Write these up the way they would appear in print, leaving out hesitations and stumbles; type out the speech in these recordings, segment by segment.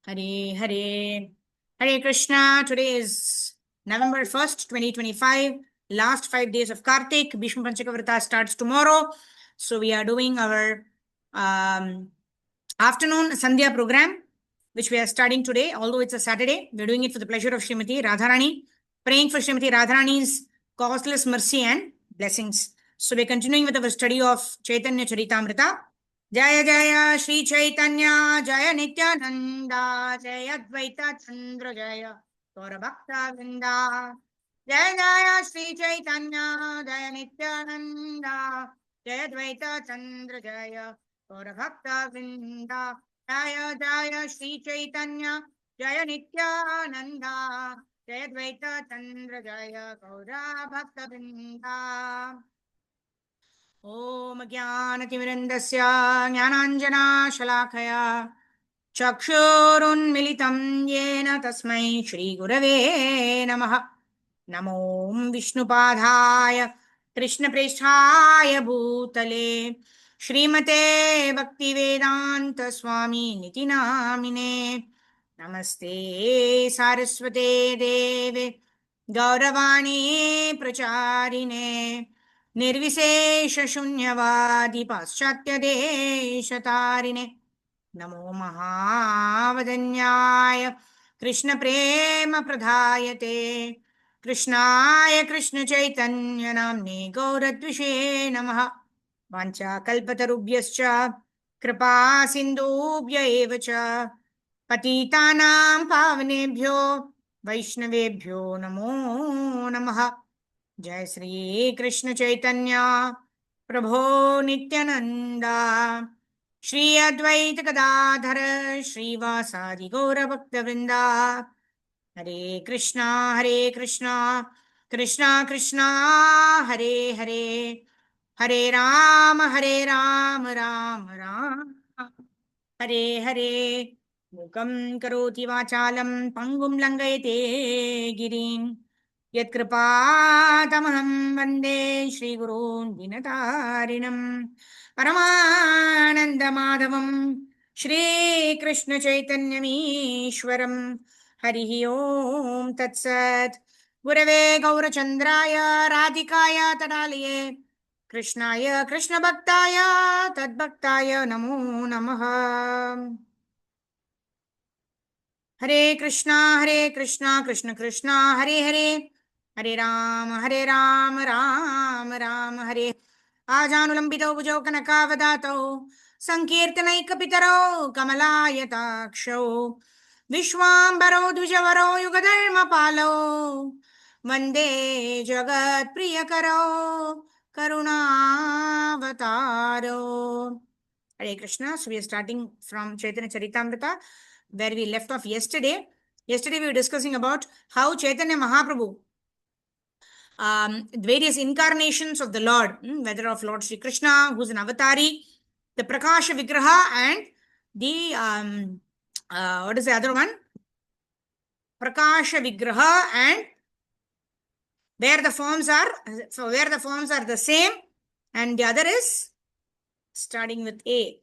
Hare Hare. Hare Krishna. Today is November 1st, 2025. Last 5 days of Kartik. Bhishma Panchaka Vrata starts tomorrow. So we are doing our afternoon Sandhya program, which we are starting today, although it's a Saturday. We're doing it for the pleasure of Srimati Radharani, praying for Srimati Radharani's causeless mercy and blessings. So we're continuing with our study of Chaitanya Charitamrita. जय जय श्री चैतन्य जय नित्यानंद जय अद्वैत चंद्र जय गौर भक्त वृंदा जय जय श्री चैतन्य जय नित्यानंद जय अद्वैत चंद्र जय गौर भक्त वृंदा जय जय श्री चैतन्य जय नित्यानंद जय अद्वैत चंद्र जय गौर भक्त वृंदा ॐ ज्ञानतिमिरन्दस्य ज्ञानाञ्जनाशलाकया चक्षुरुन्मिलितं येन तस्मै श्रीगुरवे नमः। नमो विष्णुपादाय कृष्णप्रेष्ठाय भूतले श्रीमते भक्तिवेदान्तस्वामिनिति नामिने नमस्ते सारस्वते देवे गौरवाणी प्रचारिणे निर्विशेषशून्यवादी पाश्चात्यदेशतारिणे नमो महावदन्याय कृष्णप्रेमप्रदायते कृष्णाय कृष्णचैतन्यनाम्ने गौरद्विषे नमः। वाञ्छाकल्पतरुभ्यश्च कृपा सिन्धुभ्य एव च पतितानां पावनेभ्यो वैष्णवेभ्यो नमो नमः। जय श्री कृष्ण चैतन्य प्रभो नित्यानंदा श्री अद्वैत गदाधर श्रीवासादि गौर भक्त वृंदा हरे कृष्णा कृष्णा कृष्णा हरे हरे हरे राम राम राम हरे हरे मूकं करोति वाचालं पंगुं लंघयते गिरिं यत्कृपातमहं वन्दे श्रीगुरून् दीनतारिणं परमानन्दमाधवं श्रीकृष्णचैतन्यमीश्वरं हरिः ओं तत्सत्। गुरवे गौरचन्द्राय राधिकाय तदालये कृष्णाय कृष्णभक्ताय तद्भक्ताय नमो नमः। हरे कृष्णा कृष्ण कृष्णा हरे हरे हरे राम राम राम हरे। आजानुलंबितौ भुजौ कनकावदातौ संकीर्तनैकपितरौ कमलायताक्षौ विश्वाम्बरौ द्विजवरौ युगधर्मपालौ वन्दे जगत्प्रियकरौ करुणावतारो। Hare Krishna. So we are starting from Chaitanya Charitamrita, where we left off yesterday. Yesterday we were discussing about how Chaitanya Mahaprabhu, various incarnations of the Lord, whether of Lord Sri Krishna, who's an avatari, the Prakasha Vigraha, and the, what is the other one? Prakasha Vigraha, and where the forms are the same, and the other is starting with A.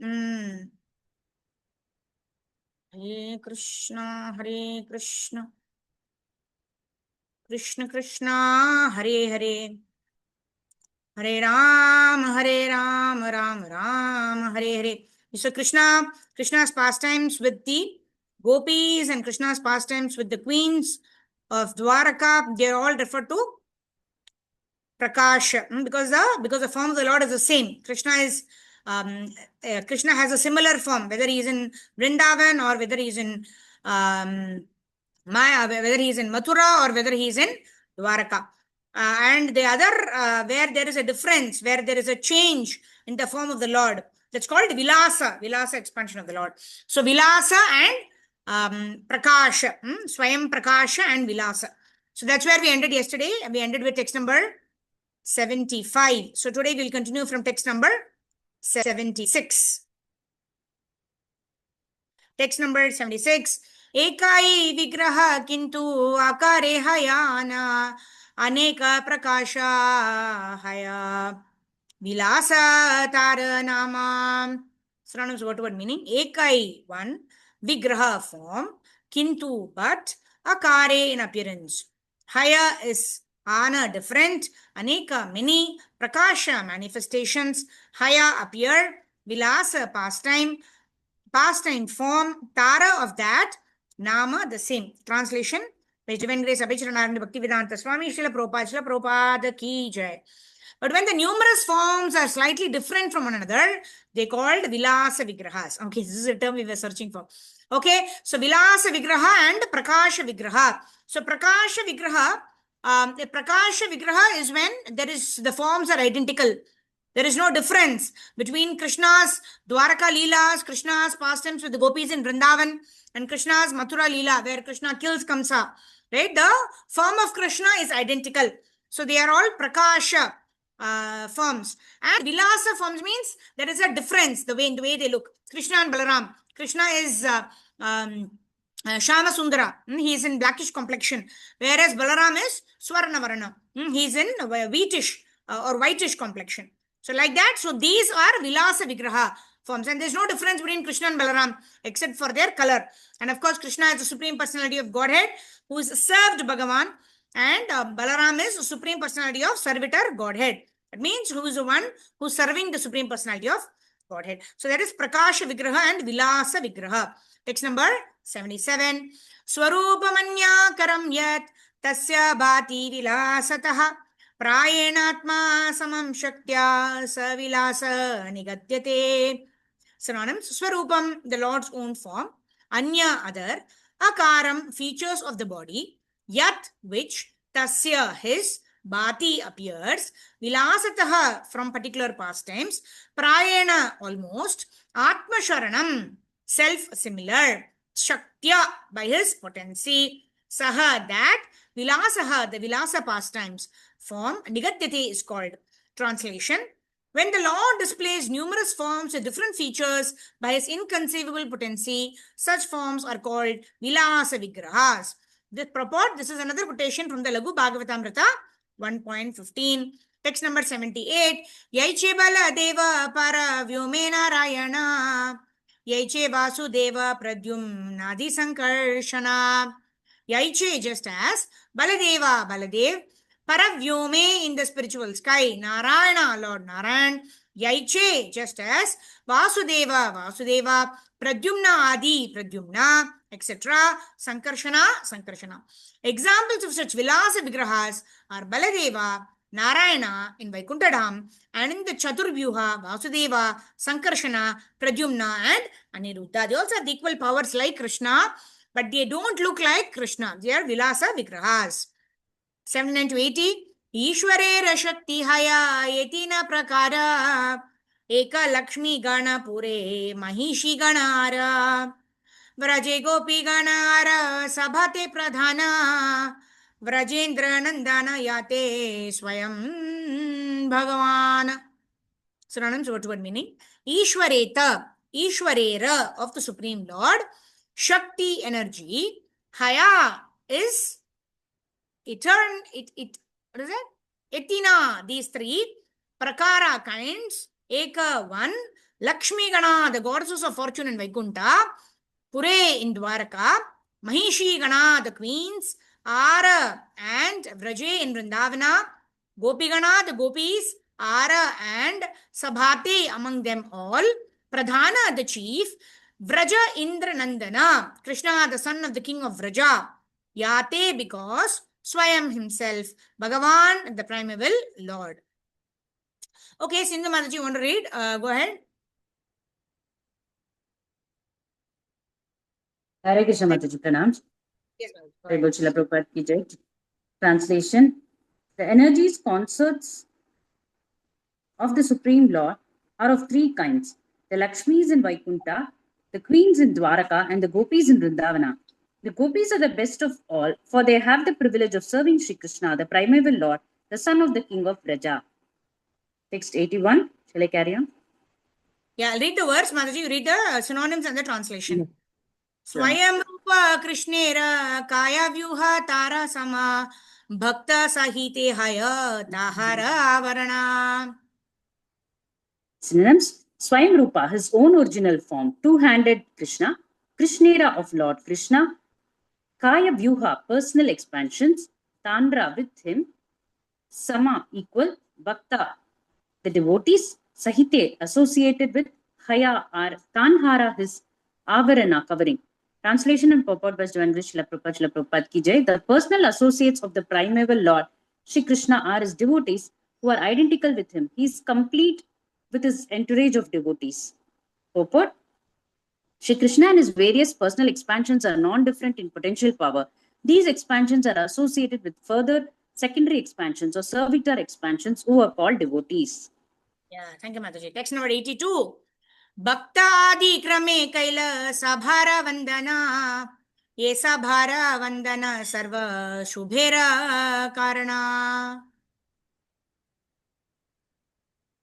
Hare Krishna, Krishna Krishna, Hare Hare, Hare Ram, Ram Ram, Hare Hare. So Krishna's pastimes with the gopis and Krishna's pastimes with the queens of Dwaraka, they are all referred to Prakasha, because the form of the Lord is the same. Krishna has a similar form, whether he is in Vrindavan or whether he is in Maya, whether he is in Mathura or whether he is in Dwaraka. And the other, where there is a difference, where there is a change in the form of the Lord, that's called Vilasa expansion of the Lord. So Vilasa and Prakasha, Swayam Prakasha and Vilasa. So that's where we ended yesterday. We ended with text number 75. So today we'll continue from text number 76. Text number 76. Ekai vigraha kintu akare hayana aneka prakasha haya vilasa taranama. Synonyms word to word meaning. Ekai, one. Vigraha form, Kintu but Akare in appearance. Haya is Ana different, Aneka many, Prakasha manifestations, Haya appear, Vilasa pastime form, Tara of that, Nama the same. Translation by Divine Grace Abhicharanaranda Bhaktivedanta Swami Srila Prabhupada Ki Jai. But when the numerous forms are slightly different from one another, they called Vilasa Vigrahas. Okay, this is a term we were searching for. Okay, so Vilasa Vigraha and Prakasha Vigraha. So Prakasha Vigraha, the Prakasha Vigraha is when the forms are identical. There is no difference between Krishna's Dwaraka Leelas, Krishna's pastimes with the gopis in Vrindavan, and Krishna's Mathura Leela, where Krishna kills Kamsa. Right? The form of Krishna is identical. So they are all Prakasha forms. And Vilasa forms means there is a difference in the way they look. Krishna and Balaram. Krishna is Shama Sundara. He is in blackish complexion. Whereas Balaram is Swarna Varana. He is in wheatish or whitish complexion. So like that, so these are Vilasa Vigraha forms. And there's no difference between Krishna and Balaram except for their color. And of course, Krishna is the Supreme Personality of Godhead who is served Bhagavan. And Balaram is the Supreme Personality of Servitor Godhead. That means who is the one who is serving the Supreme Personality of Godhead. So that is Prakasha Vigraha and Vilasa Vigraha. Text number 77. Swarupamanya karam yat tasya bhati vilasataha prayenatma samam shaktya savilasa nigatyate. Synonyms: Swarupam, the Lord's own form; Anya, other; Akaram, features of the body; Yat, which; Tasya, his; Bhati, appears; Vilasataha, from particular pastimes; Prayena, almost; Atma Sharanam, self-similar; Shaktya, by his potency; Saha, that; Vilasaha, the Vilasa pastimes form; Nigatyate is called. Translation: when the Lord displays numerous forms with different features by his inconceivable potency, such forms are called Vilasa Vigrahas. This is another quotation from the Laghu Bhagavatamrita 1.15. Text number 78. Yaiche Bala Deva Para Vyome Narayana Yaiche Vasudeva Pradyumnadi Sankarshana. Yaiche, just as; Baladeva, Baladev; Paravyome, in the spiritual sky; Narayana, Lord Narayan; Yaiche, just as; Vasudeva, Vasudeva; Pradyumna, Adi, Pradyumna, etc. Sankarshana, Sankarshana. Examples of such Vilasa Vigrahas are Baladeva, Narayana in Vaikuntadam, and in the Chaturvyuha, Vasudeva, Sankarshana, Pradyumna, and Aniruddha. They also have equal powers like Krishna, but they don't look like Krishna. They are Vilasa Vigrahas. 79 to 80. Ishwarera Shakti Haya Yetina Prakara Eka Lakshmi Gana Pure Mahishi Ganara Vraje Gopi Ganara Sabhate Pradhana Vrajendra Nandana Yate Swayam Bhagavan. Synonyms, word meaning. Ishwareta, Ishwarera, of the Supreme Lord; Shakti, energy; Haya is what is it? Etina, these three; Prakara, kinds; Eka, one; Lakshmi Gana, the goddesses of fortune in Vaikuntha; Pure, in Dwaraka; Mahishi Gana, the queens; Ara, and Vraje, in Vrindavana; Gopi Gana, the gopis; Ara, and Sabhate, among them all; Pradhana, the chief; Vraja Indra Nandana, Krishna, the son of the king of Vraja; Yate, because; Swayam, himself; Bhagavan, the primeval Lord. Okay, Sindhu Mataji, you want to read? Go ahead. Hare Krishna Mataji, pranams. Yes, Srila Prabhupada ki jai. Translation: the energies, concerts of the Supreme Lord are of three kinds: the Lakshmis in Vaikuntha, the queens in Dwaraka, and the gopis in Vrindavana. The gopis are the best of all, for they have the privilege of serving Sri Krishna, the primeval Lord, the son of the king of Vraja. Text 81. Shall I carry on? Yeah, I'll read the words. Mataji, you read the synonyms and the translation. Yeah. Swayam Rupa Krishnera Kaya Vyuha Tara Sama Bhakta Sahite Haya Tahara Varana. Synonyms: Swayam Rupa, his own original form; two-handed Krishna; Krishnera of Lord Krishna, Kaya Vyuha, personal expansions, Tandra with him, Sama equal, Bhakta, the devotees, Sahite associated with Haya or Tanhara, his Avarana covering. Translation and purport by Sri Prabhupada Ki Jai. The personal associates of the primeval Lord Shri Krishna are his devotees who are identical with him. He is complete with his entourage of devotees. Purport. Shri Krishna and his various personal expansions are non-different in potential power. These expansions are associated with further secondary expansions or servitor expansions who are called devotees. Yeah, thank you, Mataji. Text number 82. Bhaktadi krame kaila sabhara vandana. Ye sabhara vandana sarva shubhera karana.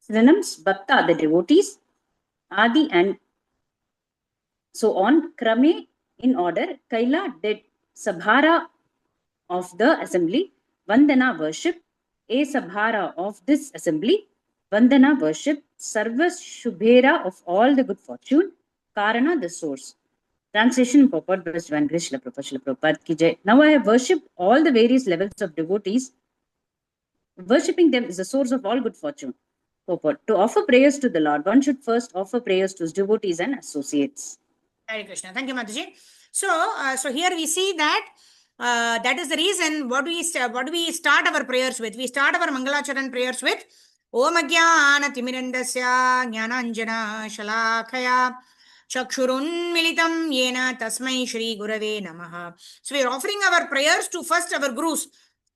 Synonyms: Bhakta, the devotees, Adi and so on, Krame in order, Kaila did Sabhara of the assembly, Vandana worship, A Sabhara of this assembly, Vandana worship, Sarva Shubhera of all the good fortune, Karana the source. Translation purport by Sri Prabhupada Ki Jai. Now I have worshipped all the various levels of devotees. Worshipping them is the source of all good fortune. Purport. To offer prayers to the Lord, one should first offer prayers to his devotees and associates. Hare Krishna. Thank you, Mataji. So here we see that that is the reason what do we start our prayers with? We start our Mangalacharan prayers with Om Ajnana Timirandasya Jnananjana Shalakaya Chakshurun Militam Yena Tasmai Shri Gurave Namaha. So we are offering our prayers to first our gurus.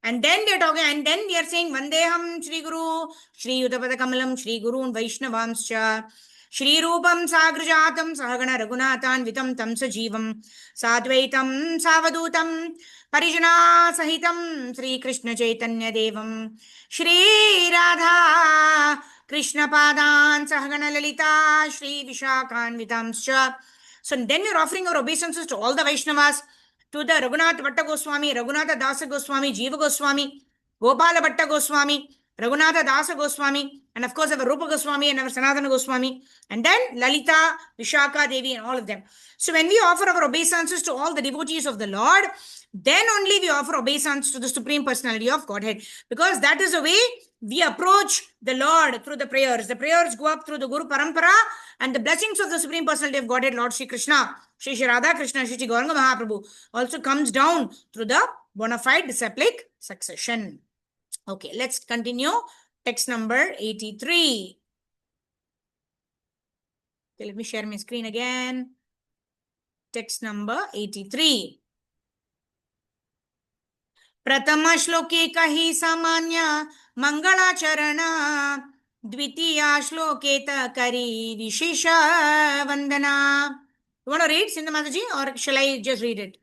And then they're talking, and then we are saying Vandeham Shri Guru, Shri Yudapada Kamalam, Shri Gurun Vaishnavamscha. श्रीरूपं साग्रजातं सहगण रघुनाथान्वितं तं सजीवं साद्वैतं सावधूतं परिजना सहितं श्रीकृष्णचैतन्यदेवं Shri Radha कृष्णपादान् सहगण Lalita श्रीविशाखान्वितांश्च. So then you're offering our obeisances to all the Vaishnavas, to the Raghunath Bhatta Goswami, Raghunatha Dasa Goswami, Jiva Goswami, Gopala Bhatta Goswami, Raghunatha Dasa Goswami, and of course our Rupa Goswami and our Sanatana Goswami, and then Lalita, Vishaka Devi, and all of them. So when we offer our obeisances to all the devotees of the Lord, then only we offer obeisance to the Supreme Personality of Godhead, because that is the way we approach the Lord through the prayers. The prayers go up through the Guru Parampara, and the blessings of the Supreme Personality of Godhead, Lord Sri Krishna, Sri Radha Krishna, Sri Gauranga Mahaprabhu, also comes down through the bona fide disciplic succession. Okay, let's continue. Text number 83. Okay, let me share my screen again. Text number 83. प्रथम श्लोके कहि सामान्य मंगलाचरण द्वितीय श्लोके करी विशेष वंदना. You want to read, Sindhu Mataji, or shall I just read it?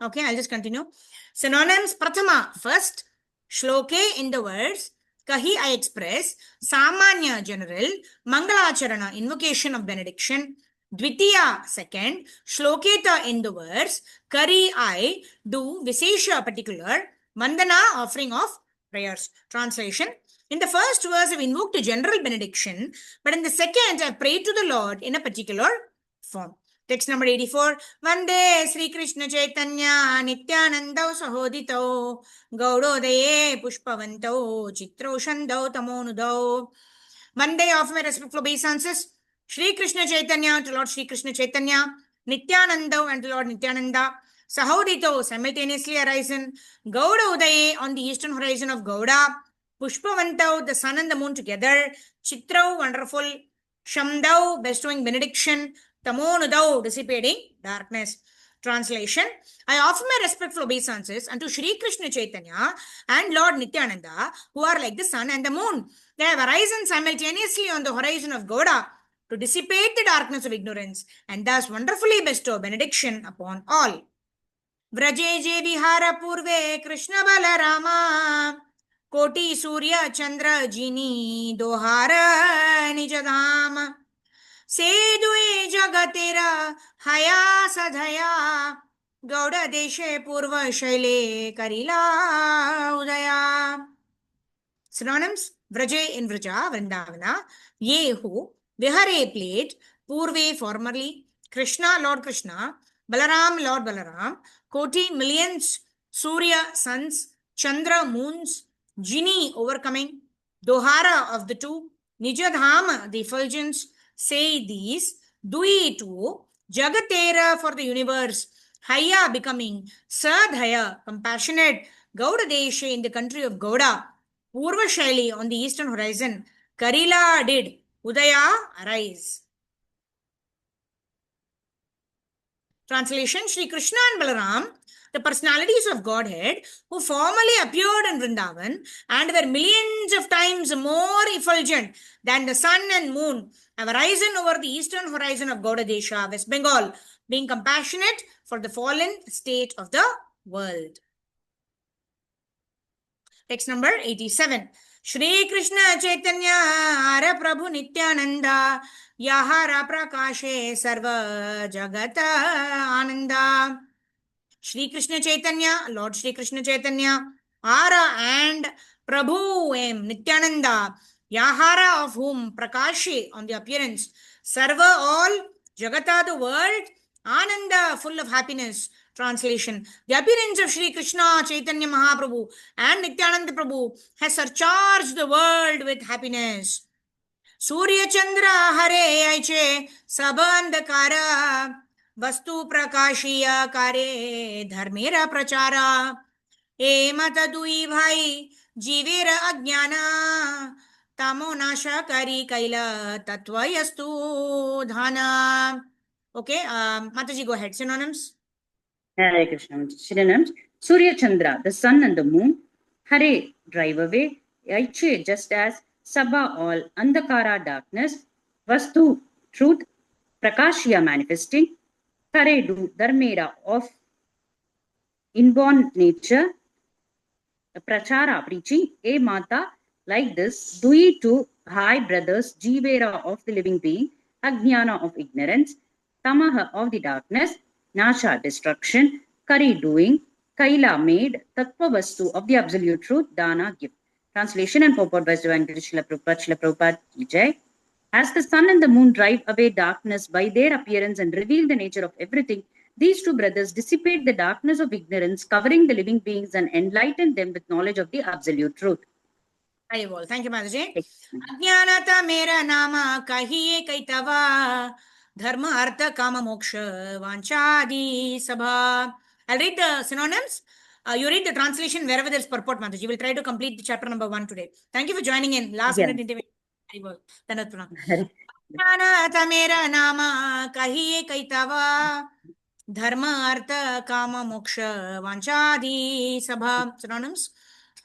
Okay, I'll just continue. Synonyms: Prathama, first. Shloke, in the words. Kahi, I express. Samanya, general. Mangalacharana, invocation of benediction. Dvitiya, second. Shloketa, in the words. Kari, I do. Visesha, particular. Vandana, offering of prayers. Translation: in the first verse, I've invoked a general benediction, but in the second, I've prayed to the Lord in a particular form. Text number 84. Vande Sri Krishna Chaitanya Nityanandau Sahoditau Gaudodaya Pushpavantau Chitroshandau Tamonudau. Vande, offer my respectful obeisances. Sri Krishna Chaitanya to Lord Sri Krishna Chaitanya, Nityanandau and to Lord Nityananda, Sahodito, simultaneously arisen, Gauda Udaye, on the eastern horizon of Gauda, Pushpavantau, the sun and the moon together, Chitrau, wonderful, Shamdau, bestowing benediction, Tamonudau, dissipating darkness. Translation: I offer my respectful obeisances unto Sri Krishna Chaitanya and Lord Nityananda, who are like the sun and the moon. They have arisen simultaneously on the horizon of Gauda to dissipate the darkness of ignorance and thus wonderfully bestow benediction upon all. Vraje je vihara purve Krishna Balarama Koti Surya Chandra Jini Dohara Nijadham Sedue Jagatera Haya Sadhaya Gauda Deshe Purva Shaile Karila Udaya. Synonyms: Vraje, in Vraja, Vrindavana. Ye, who. Vihare played, Purve formerly, Krishna, Lord Krishna, Balaram, Lord Balaram, Koti, millions, Surya, suns, Chandra, moons, Jini, overcoming, Dohara of the two, Nijadhama, the effulgence, say these, Dui two, Jagatera for the universe, Haya becoming, Sadhaya, compassionate, Gauda Deshe in the country of Gauda, Purva Shaili on the eastern horizon, Karila did, Udaya arise. Translation: Shri Krishna and Balaram, the personalities of Godhead, who formerly appeared in Vrindavan and were millions of times more effulgent than the sun and moon, have arisen over the eastern horizon of Gauda Desha, West Bengal, being compassionate for the fallen state of the world. Text number 87. Shri Krishna Chaitanya Hara Prabhu Nityananda Yahara Prakashe Sarva Jagata Ananda. Shri Krishna Chaitanya, Lord Shri Krishna Chaitanya, Ara and Prabhu M. Nityananda, Yahara of whom Prakashe on the appearance, Sarva all, Jagata the world, Ananda full of happiness. Translation: the appearance of Shri Krishna Chaitanya Mahaprabhu and Nityananda Prabhu has surcharged the world with happiness. Surya Chandra Hare Aiche Sabandakara Vastu Prakashiya Kare Dharmera Prachara E Mata Dui Bhai Jivera Ajnana Tamo Nasha Kari Kaila Tatvayastu Dhana. Okay, Mataji, go ahead. Synonyms. Hare Krishna. Synonyms: Surya Chandra, the sun and the moon. Hare, drive away. Aiche, just as. Sabha, all. Andhakara, darkness. Vastu, truth. Prakashya, manifesting. Kare, do. Dharmera, of inborn nature. Prachara, preaching. E Mata, like this. Dui, to. Hi, brothers. Jivera, of the living being. Ajnana, of ignorance. Tamaha, of the darkness. Nasha, destruction. Kari, doing. Kaila, made. Tattva Vastu, of the absolute truth. Dana, gift. Translation and purport by Srila Prabhupada Vijay. As the sun and the moon drive away darkness by their appearance and reveal the nature of everything, these two brothers dissipate the darkness of ignorance, covering the living beings and enlighten them with knowledge of the absolute truth. Thank you, Mataji. Ajnanata mera nama kahiye kaitava dharma artha kama moksha vanchadi sabha. I'll read the synonyms. You read the translation wherever there's purport, Mataji. We'll try to complete the chapter number 1 today. Thank you for joining in. Last minute interview. Ajnanata mera nama kahiye kaitava dharma artha kama moksha vanchadi sabha. Synonyms.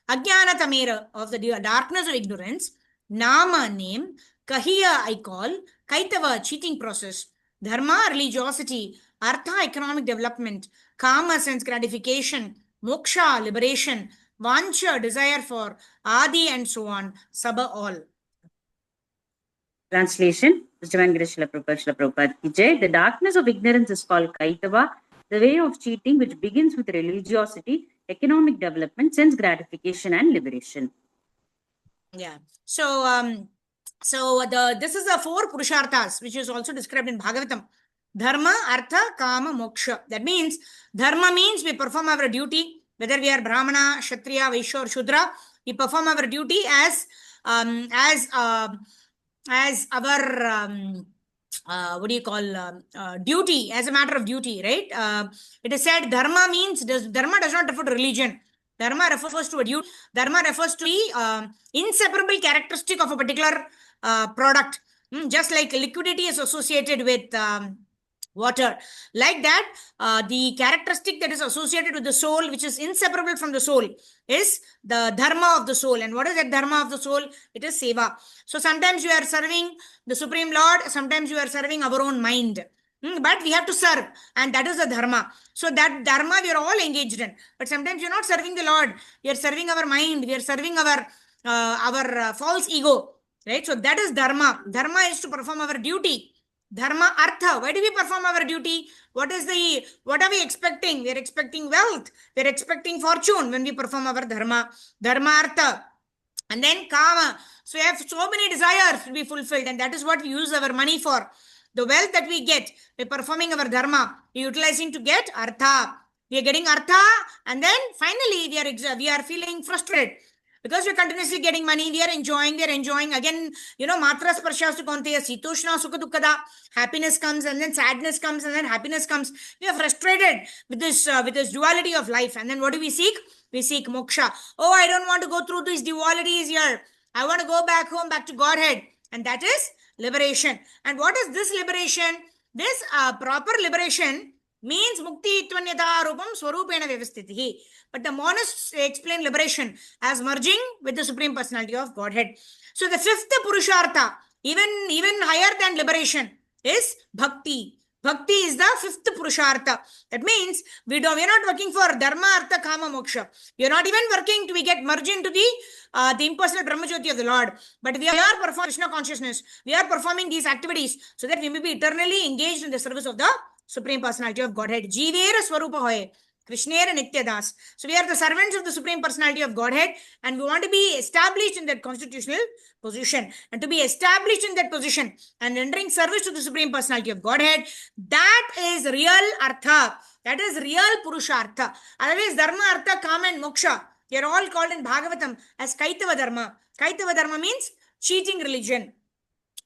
Ajnana Tamera, of the darkness of ignorance, Nama, name, Kahiya, I call, Kaitava, cheating process, Dharma, religiosity, Artha, economic development, Kama, sense gratification, Moksha, liberation, Vancha, desire for, Adi, and so on, Sabha, all. Translation: Mr. Venkateshwara Prabhupada Ki Jai. The darkness of ignorance is called Kaitava, the way of cheating which begins with religiosity, economic development, sense gratification, and liberation. Yeah. So, this is the 4 Purusharthas, which is also described in Bhagavatam. Dharma, Artha, Kama, Moksha. That means, Dharma means we perform our duty, whether we are Brahmana, Kshatriya, Vaishya, or Shudra, we perform our duty as our duty, as a matter of duty, right? It is said Dharma means, Dharma does not refer to religion. Dharma refers to a duty. Dharma refers to the inseparable characteristic of a particular product. Just like liquidity is associated with water. Like that, the characteristic that is associated with the soul, which is inseparable from the soul, is the dharma of the soul. And what is that dharma of the soul? It is seva. So sometimes you are serving the Supreme Lord, sometimes you are serving our own mind. But we have to serve, and that is the dharma. So that dharma we are all engaged in. But sometimes you're not serving the Lord. We are serving our mind. We are serving our false ego. Right? So that is dharma. Dharma is to perform our duty. Dharma, artha. Why do we perform our duty? What are we expecting? We are expecting wealth. We are expecting fortune when we perform our dharma. Dharma, artha. And then kama. So we have so many desires to be fulfilled, and that is what we use our money for. The wealth that we get by performing our dharma, utilizing to get artha. We are getting artha, and then finally we are feeling frustrated because we're continuously getting money. We are enjoying. Again, matra sparsha sukonteya, sitoshna sukha dukkada. Happiness comes, and then sadness comes, and then happiness comes. We are frustrated with this duality of life. And then what do we seek? We seek moksha. Oh, I don't want to go through these dualities here. I want to go back home, back to Godhead. And that is liberation. And what is this liberation? This proper liberation means mukti itvanyata rupam swarupena vyavastitihi. But the monists explain liberation as merging with the Supreme Personality of Godhead. So the fifth Purushartha, even higher than liberation, is bhakti. Bhakti is the fifth Purushartha. That means we are not working for Dharma, Artha, Kama, Moksha. We are not even working to get merged into the impersonal Brahmajyoti of the Lord. But we are performing Krishna consciousness. We are performing these activities so that we may be eternally engaged in the service of the Supreme Personality of Godhead. Jivera Swarupa Hoye. Krishnera Nityadas. So we are the servants of the Supreme Personality of Godhead, and we want to be established in that constitutional position. And to be established in that position and rendering service to the Supreme Personality of Godhead, that is real Artha. That is real Purushartha. Otherwise, Dharma, Artha, Kama and Moksha, they are all called in Bhagavatam as Kaitava Dharma. Kaitava Dharma means cheating religion.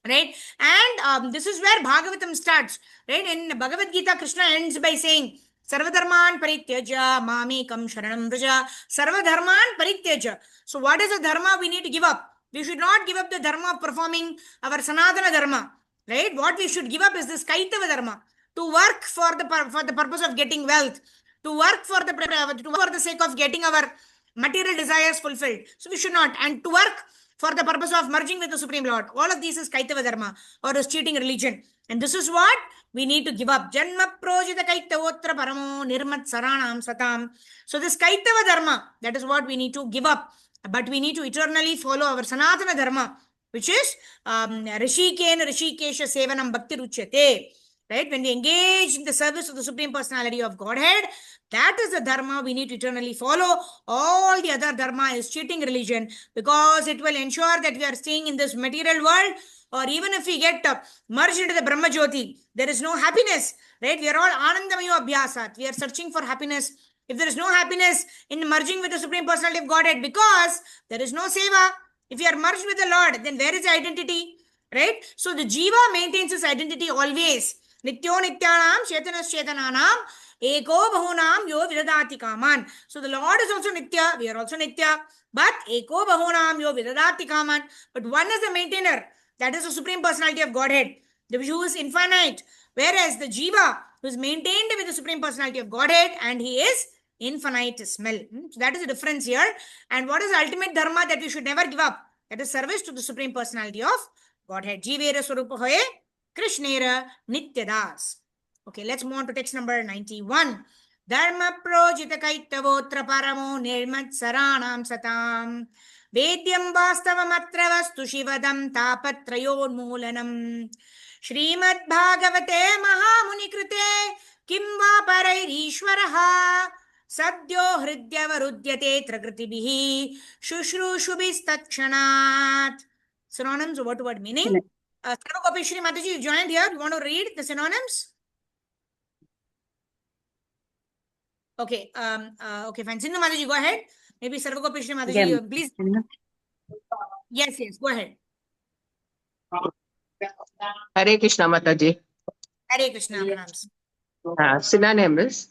Right? And this is where Bhagavatam starts. Right? In Bhagavad Gita, Krishna ends by saying, Sarvadharman parityaja mamekam sharanam vraja. Sarvadharman parityaja. So what is the dharma we need to give up? We should not give up the dharma of performing our Sanatana dharma. Right? What we should give up is this Kaitava dharma. To work for the purpose of getting wealth. To work for the sake of getting our material desires fulfilled. So we should not. And to work for the purpose of merging with the Supreme Lord. All of these is Kaitava dharma or is cheating religion. And this is what we need to give up. Janma projita kaitavotra paramo nirmat saranam satam. So this Kaitava dharma, that is what we need to give up. But we need to eternally follow our Sanatana dharma, which is Rishikena Rishikesha Sevanam Bhakti Ruchyate. Right? When we engage in the service of the Supreme Personality of Godhead, that is the dharma we need to eternally follow. All the other dharma is cheating religion, because it will ensure that we are staying in this material world, or even if we get merged into the Brahma Jyoti, there is no happiness. Right? We are all Anandamayo Abhyasat. We are searching for happiness. If there is no happiness in merging with the Supreme Personality of Godhead, because there is no seva. If you are merged with the Lord, then where is the identity? Right? So the Jiva maintains his identity always. Nityo Nityanam Shetanas Shetananam Eko Bahunam Yo Vidadati Kaman. So the Lord is also Nitya, we are also Nitya, but Eko Bahunam Yo Vidadati Kaman. But one is the maintainer, that is the Supreme Personality of Godhead, the who is infinite, whereas the Jiva who is maintained with the Supreme Personality of Godhead, and he is infinitesimal. So that is the difference here. And what is the ultimate dharma that we should never give up? That is service to the Supreme Personality of Godhead. Jivera Swarupa Hoye Krishnera Nityadas. Okay, let's move on to text number 91. Dharma projita kaitavotra paramo nirmat saranam satam. Vedyam vastavamatra vastu shivadam tapatrayon Srimad Bhagavate Mahamuni Krite Kim va parairishwaraha Sadyo hridyavarudyate trakritibihi Shushrushubistakshanat. Synonyms, word meaning. Sarvagopeshwari Mataji, you joined here. You want to read the synonyms? Okay. Okay, fine. Sindhu Mataji, go ahead. Maybe Sarvagopeshwari Mataji, please. Yes, go ahead. Hare Krishna Mataji. Hare Krishna. Synonyms.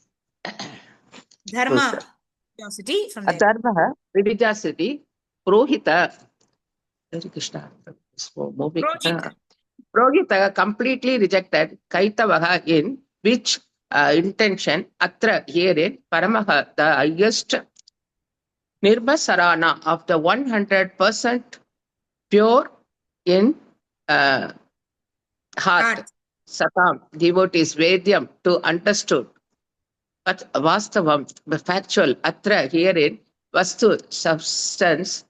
Dharma, religiosity from there. Dharma, religiosity. Prohita. Hare Krishna. Prohita, completely rejected. Kaitavaha, in which intention, atra, herein, paramaha, the highest, nirmasarana, of the 100% pure in heart. Satam, devotees, Vedyam, to understood. But Vastavam, the factual, atra, herein, Vastu, substance,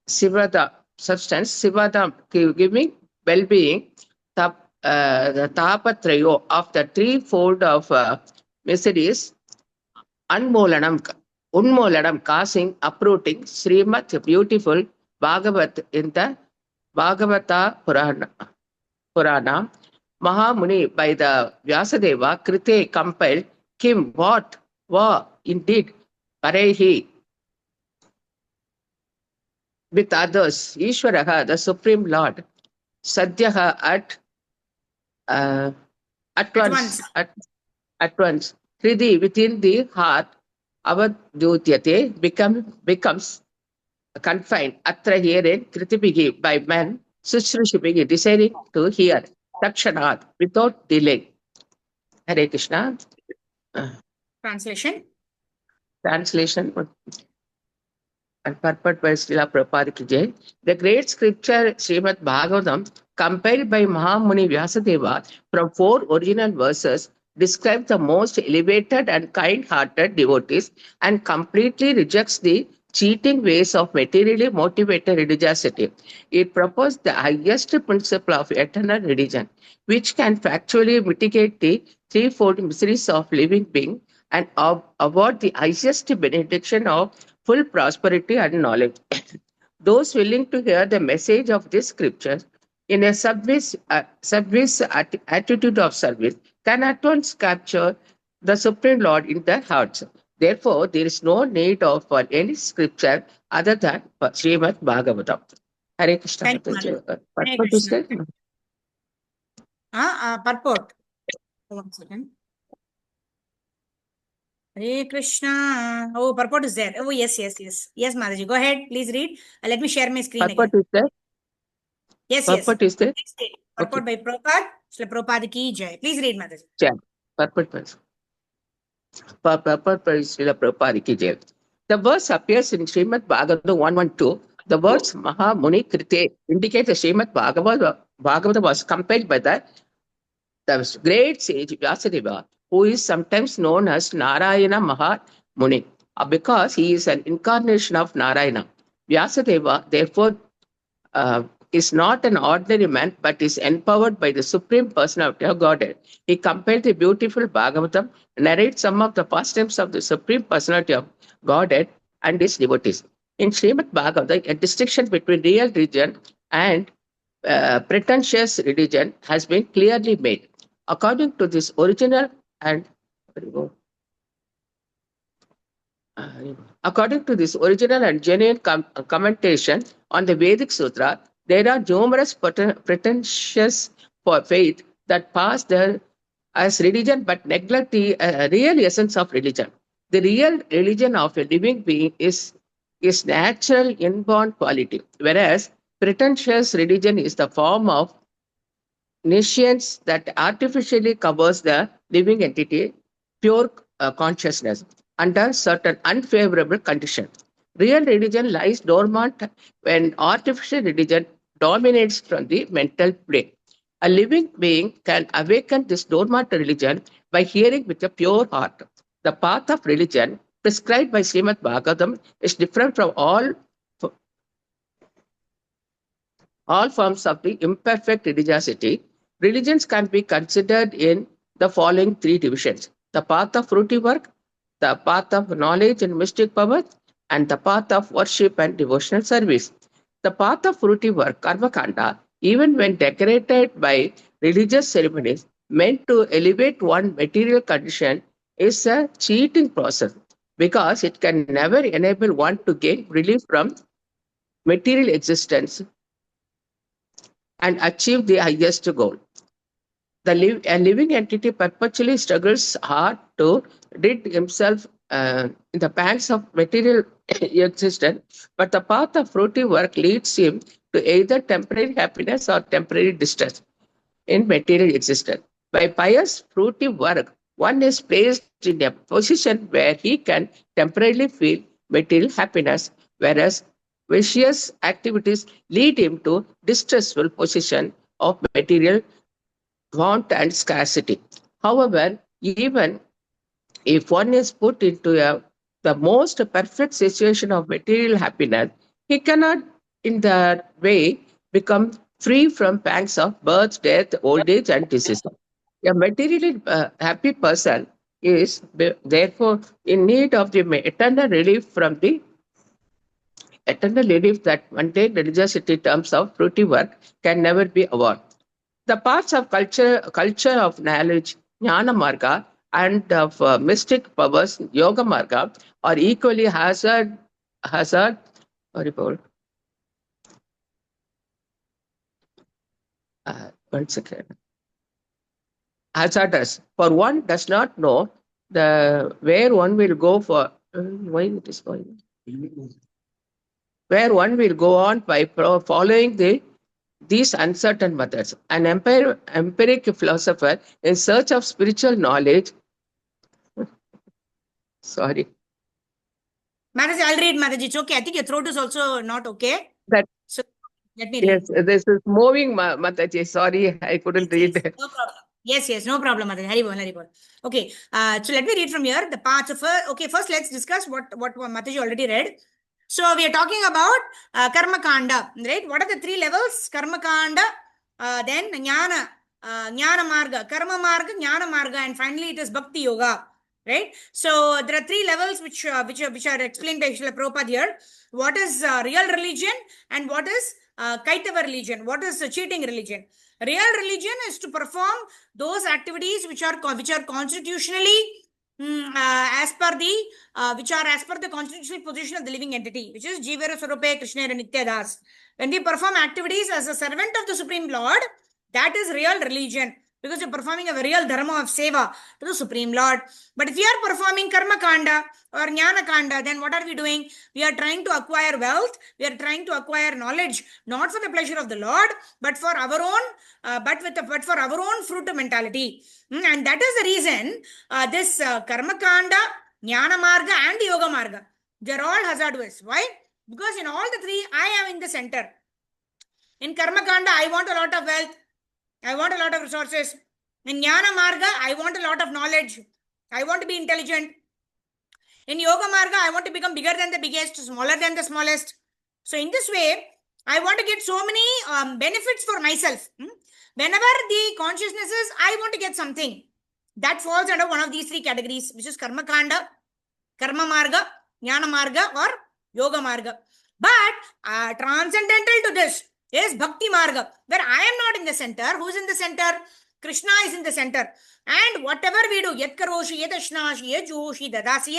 Sivada, substance, Sivadam, giving well-being, the tapatrayo, of the threefold of miseries, Anmolanam, Unmoladam causing uprooting Srimad beautiful Bhagavat in the Purana. Mahamuni by the Vyasadeva Krite compiled Kim what? Wa indeed Parehi with others, Ishwaraha, the Supreme Lord, Sadhyaha uh, at once, at once, Hridi within the heart, Avadutyate becomes confined, Atra herein, Kritipigi by man, Sushrishipigi, desiring to hear, Takshanat, without delay. Hare Krishna. Translation. Translation and purport by Srila Prabhupada ki jai. The great scripture Srimad Bhagavatam, compiled by Mahamuni Vyasadeva from 4 original verses, describes the most elevated and kind-hearted devotees and completely rejects the cheating ways of materially motivated religiosity. It proposed the highest principle of eternal religion, which can factually mitigate the threefold miseries of living being and award the highest benediction of full prosperity and knowledge. Those willing to hear the message of this scripture in a attitude of service can at once capture the Supreme Lord in their hearts. Therefore, there is no need for any scripture other than Srimad Bhagavatam. Hare Krishna. Thank you, Madhu. Hare What is Krishna. that? Purport. 1 second. Hare Krishna. Oh, purport is there. Oh, yes. Yes, Mataji. Go ahead. Please read. Let me share my screen Purport again. is there? Yes. Purport is there? Purport by Prabhupada. Srila Prabhupada ki jai. Please read, Mataji. Jai. Purport by Srila Prabhupada ki jai. The verse appears in Srimad Bhagavatam 112. The words Maha Muni Krite indicate the Srimad Bhagavatam was compiled by the great sage Vyasadeva, who is sometimes known as Narayana Maha Muni, because he is an incarnation of Narayana. Vyasadeva, therefore, is not an ordinary man, but is empowered by the Supreme Personality of Godhead. He compiled the beautiful Bhagavatam, narrates some of the pastimes of the Supreme Personality of Godhead and his devotees. In Srimad Bhagavatam, a distinction between real religion and pretentious religion has been clearly made. According to this original and genuine commentation on the Vedic Sutra, there are numerous pretensions for faith that pass there as religion but neglect the real essence of religion. The real religion of a living being is natural inborn quality, whereas pretentious religion is the form of nescience that artificially covers the living entity, pure consciousness, under certain unfavorable conditions. Real religion lies dormant when artificial religion dominates from the mental plane. A living being can awaken this dormant religion by hearing with a pure heart. The path of religion prescribed by Srimad Bhagavatam is different from all forms of the imperfect religiosity. Religions can be considered in the following 3 divisions: the path of fruity work, the path of knowledge and mystic power, and the path of worship and devotional service. The path of fruity work, Karma Kanda, even when decorated by religious ceremonies meant to elevate one material condition, is a cheating process because it can never enable one to gain relief from material existence and achieve the highest goal. A living entity perpetually struggles hard to rid himself in the pangs of material existence, but the path of fruity work leads him to either temporary happiness or temporary distress in material existence. By pious fruity work, one is placed in a position where he can temporarily feel material happiness, whereas vicious activities lead him to distressful position of material want and scarcity. However, even if one is put into the most perfect situation of material happiness, he cannot in that way become free from pangs of birth, death, old age, and disease. A materially happy person is therefore in need of the eternal relief from the eternal relief that mundane religiosity terms of fruity work can never be avoided. The parts of culture of knowledge, jnana marga, and of mystic powers, yoga marga, are equally hazard, horrible. One second. Hazardous. For one does not know the where one will go for why it is going. Where one will go on by following these uncertain methods. An empiric philosopher in search of spiritual knowledge. Sorry. Mataji, I'll read, Mataji. It's okay. I think your throat is also not okay. That So let me read. yes, this is moving, Mataji. Sorry, I couldn't read. Yes, no problem. Yes, no problem, Mataji. Hari. Okay, so let me read from here the parts of okay, first let's discuss what Mataji already read. So we are talking about Karma Kanda, right? What are the three levels? Karma Kanda, then Jnana Marga, Karma Marga, Jnana Marga, and finally it is Bhakti Yoga, right? So there are three levels which are explained by Srila Prabhupada here. What is real religion and what is Kaitava religion? What is cheating religion? Real religion is to perform those activities which are constitutionally as per the constitutional position of the living entity, which is Jivera Swarupe Krishna Nitya Das. When we perform activities as a servant of the Supreme Lord, that is real religion, because you're performing a real dharma of seva to the Supreme Lord. But if you are performing karma kanda or jnana kanda, then what are we doing? We are trying to acquire wealth, we are trying to acquire knowledge, not for the pleasure of the Lord, but for our own, but for our own fruit mentality. And that is the reason this karma kanda, jnana marga and yoga marga, they're all hazardous. Why? Because in all the three, I am in the center. In karma kanda, I want a lot of wealth, I want a lot of resources. In Jnana Marga, I want a lot of knowledge. I want to be intelligent. In Yoga Marga, I want to become bigger than the biggest, smaller than the smallest. So in this way, I want to get so many benefits for myself. Whenever the consciousness is, I want to get something. That falls under one of these three categories, which is Karma Kanda, Karma Marga, Jnana Marga, or Yoga Marga. But transcendental to this is Bhakti Marga, where I am not in the center. Who is in the center? Krishna is in the center. And whatever we do, yat karoshi, yat ashnashi, yat juhoshi, dadasi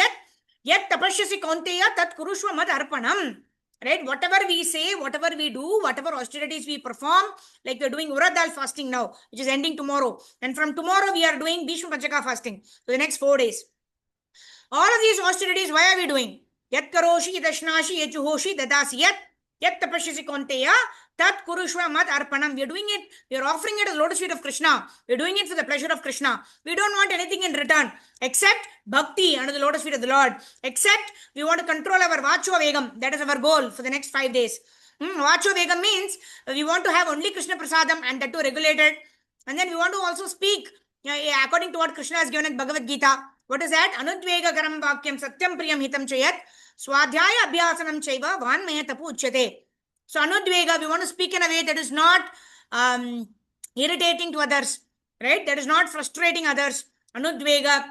yat tapashyasi kaunteya, tat kurushva mad arpanam. Right? Whatever we say, whatever we do, whatever austerities we perform, like we are doing Uradal fasting now, which is ending tomorrow. And from tomorrow, we are doing Bhishma Panchaka fasting for the next 4 days. All of these austerities, why are we doing? Yat karoshi, yat ashnashi, yat juhoshi, dadasi yat tapashyasi kaunteya, tat kurushva mad arpanam. We are doing it, we are offering it at the lotus feet of Krishna. We are doing it for the pleasure of Krishna. We don't want anything in return except bhakti under the lotus feet of the Lord. Except we want to control our vacho vegam. That is our goal for the next 5 days. Vacho vegam means we want to have only Krishna prasadam and that too regulated. And then we want to also speak according to what Krishna has given in Bhagavad Gita. What is that? Anudvega karam vakyam satyam priyam hitam chayat swadhyaya abhyasanam chaiva vanmaya tapu uchyate. So anudvega, we want to speak in a way that is not irritating to others, right? That is not frustrating others. Anudvega,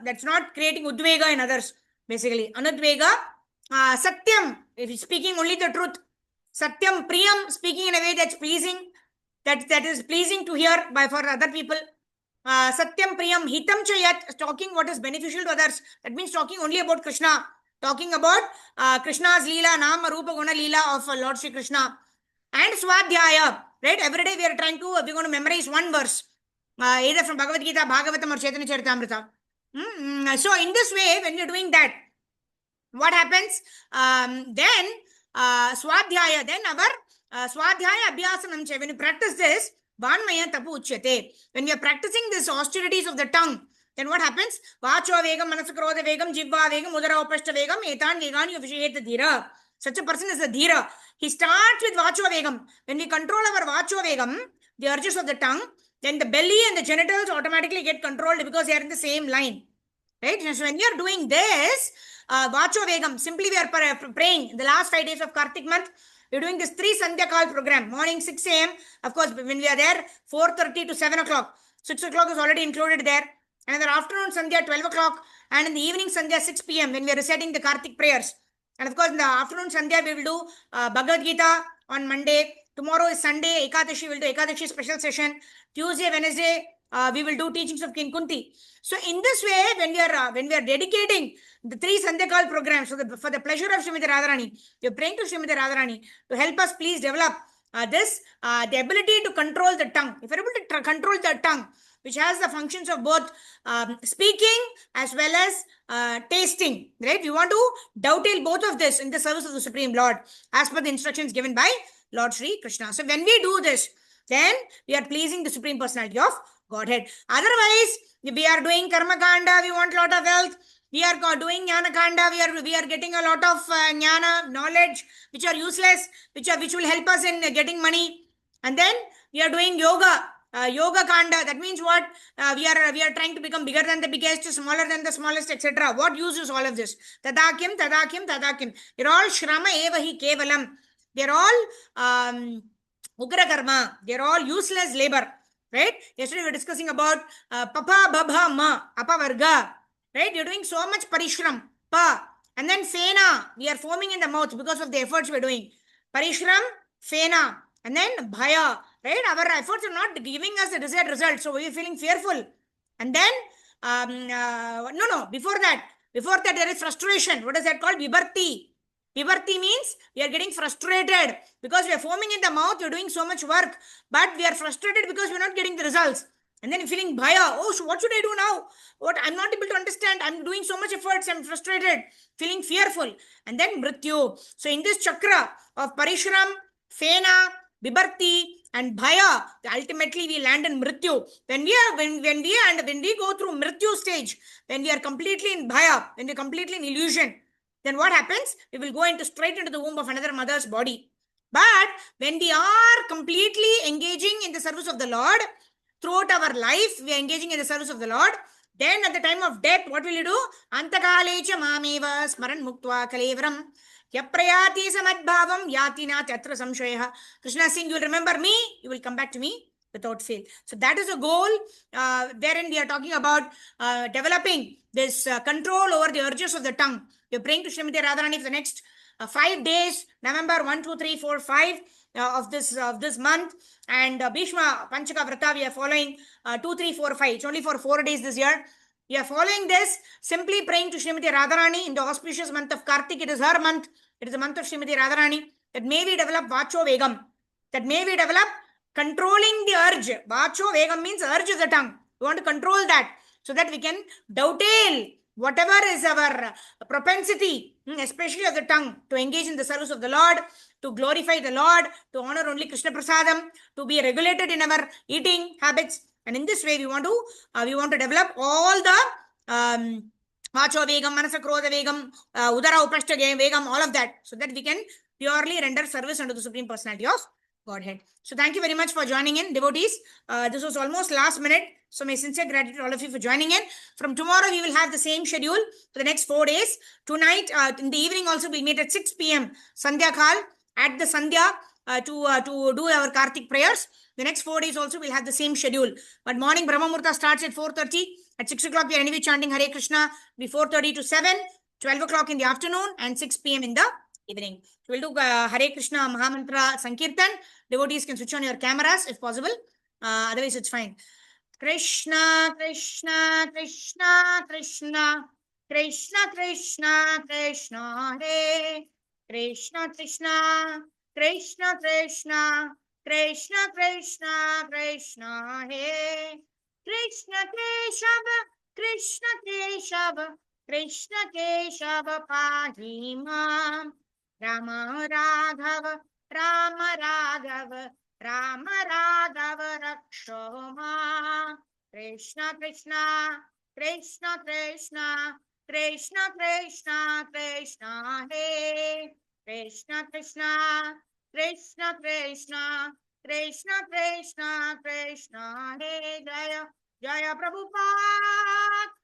that's not creating udvega in others, basically. Anudvega, satyam, if you're speaking only the truth. Satyam, priyam, speaking in a way that's pleasing, that is pleasing to hear for other people. Satyam, priyam, hitam chayat, talking what is beneficial to others. That means talking only about Krishna. Talking about Krishna's Lila, Nama, Rupa, Guna, Lila of Lord Shri Krishna. And Swadhyaya, right? Every day we're going to memorize one verse. Either from Bhagavad Gita, Bhagavatam or Chaitanya Charitamrita. So in this way, when you're doing that, what happens? Then Swadhyaya, then our Swadhyaya Abhyasanam, when you practice this, Vanmaya Tapu Uchyate. When we are practicing these austerities of the tongue, then what happens? Vacho vegam, manasakroda vegam, jivva vegam, mudara upashta vegam, etan vegani vishayeta dhira. Such a person is a dhira. He starts with vacho vegam. When we control our vacho vegam, the urges of the tongue, then the belly and the genitals automatically get controlled because they are in the same line. Right? So when you are doing this, vacho vegam, simply we are praying the last 5 days of Kartik month. We are doing this 3 Sandhya Kal program. Morning 6 a.m. Of course, when we are there, 4:30 to 7 o'clock. 6 o'clock is already included there. Another afternoon Sandhya 12 o'clock, and in the evening Sandhya 6 p.m. when we are reciting the Kartik prayers. And of course, in the afternoon Sandhya we will do Bhagavad Gita on Monday. Tomorrow is Sunday, Ekadashi, we will do Ekadashi special session. Tuesday, Wednesday, we will do teachings of King Kunti. So in this way, when we are dedicating the 3 Sandhya Kal programs for the pleasure of Srimati Radharani, we are praying to Srimati Radharani to help us please develop the ability to control the tongue. If we are able to control the tongue, which has the functions of both speaking as well as tasting, right? We want to dovetail both of this in the service of the Supreme Lord as per the instructions given by Lord Sri Krishna. So when we do this, then we are pleasing the Supreme Personality of Godhead. Otherwise, we are doing Karma Kanda, we want a lot of wealth. We are doing Jnana Kanda, we are getting a lot of Jnana, knowledge, which are useless, which will help us in getting money. And then we are doing Yoga. Yoga Kanda, that means what? We are trying to become bigger than the biggest, smaller than the smallest, etc. What use is all of this? Tadakim, tadakim, tadakim. They're all Shrama Evahi Kevalam. They're all Ugra Karma. They're all useless labor. Right? Yesterday we were discussing about Papa, Babha, Ma, Apa Varga. Right? You're doing so much Parishram. Pa. And then Fena. We are foaming in the mouth because of the efforts we're doing. Parishram, Fena. And then Bhaya. Right? Our efforts are not giving us the desired result. So we are feeling fearful. And then, before that there is frustration. What is that called? Vibharti. Vibharti means we are getting frustrated because we are foaming in the mouth. We are doing so much work, but we are frustrated because we are not getting the results. And then feeling bhaya. Oh, so what should I do now? What? I'm not able to understand. I'm doing so much efforts. I'm frustrated, feeling fearful. And then mrityu. So in this chakra of parishram, fena, vibharti, and bhaya, ultimately we land in mrityu. When we go through mrityu stage, when we are completely in bhaya, when we are completely in illusion, then what happens? We will go straight into the womb of another mother's body. But when we are completely engaging in the service of the Lord, throughout our life, we are engaging in the service of the Lord. Then at the time of death, what will you do? Antakalecha mameva smaran muktva kalevram yaprayati samadbhavam yatina tatra samshaya. Krishna is saying, you will remember me, you will come back to me without fail. So that is a goal wherein we are talking about developing this control over the urges of the tongue. We are praying to Srimati Radharani for the next 5 days, November 1, 2, 3, 4, 5 of this month. And Bhishma Panchaka Vrata, we are following 2, 3, 4, 5. It's only for 4 days this year. We are following this, simply praying to Srimati Radharani in the auspicious month of Kartik. It is her month. It is the month of Srimati Radharani. That may we develop Vacho Vegam. That may we develop controlling the urge. Vacho Vegam means urge of the tongue. We want to control that so that we can dovetail whatever is our propensity, especially of the tongue, to engage in the service of the Lord, to glorify the Lord, to honor only Krishna Prasadam, to be regulated in our eating habits. And in this way, we want to develop all the Vacho Vegam, Manasa Krodha Vegam, Udara Upashta Vegam, all of that, so that we can purely render service unto the Supreme Personality of Godhead. So thank you very much for joining in, devotees. This was almost last minute. So my sincere gratitude to all of you for joining in. From tomorrow, we will have the same schedule for the next 4 days. Tonight, in the evening also, we'll meet at 6 p.m. Sandhya Khal at the Sandhya to do our Kartik prayers. The next 4 days also, we'll have the same schedule. But morning, Brahma Murta starts at 4:30. At 6 o'clock, we are anyway chanting Hare Krishna. Be 4:30 to 7, 12 o'clock in the afternoon, and 6 p.m. in the evening. So we'll do Hare Krishna Mahamantra Sankirtan. Devotees can switch on your cameras if possible. Otherwise, it's fine. Krishna, Krishna, Krishna, Krishna, Krishna, Krishna, Krishna, Hare Krishna, Krishna, Krishna, Krishna, Krishna, Krishna, Krishna, Hare Krishna, Keshava, Krishna, Keshava, Krishna, Keshava, Pahi Mam, Rama, Raghava, Rama, Raghava, Rama Raghava Rakshoma. Krishna Krishna Krishna Krishna Krishna Krishna Krishna Hare Krishna Krishna Krishna Krishna Krishna Krishna Krishna Hare Jaya Jaya Prabhupada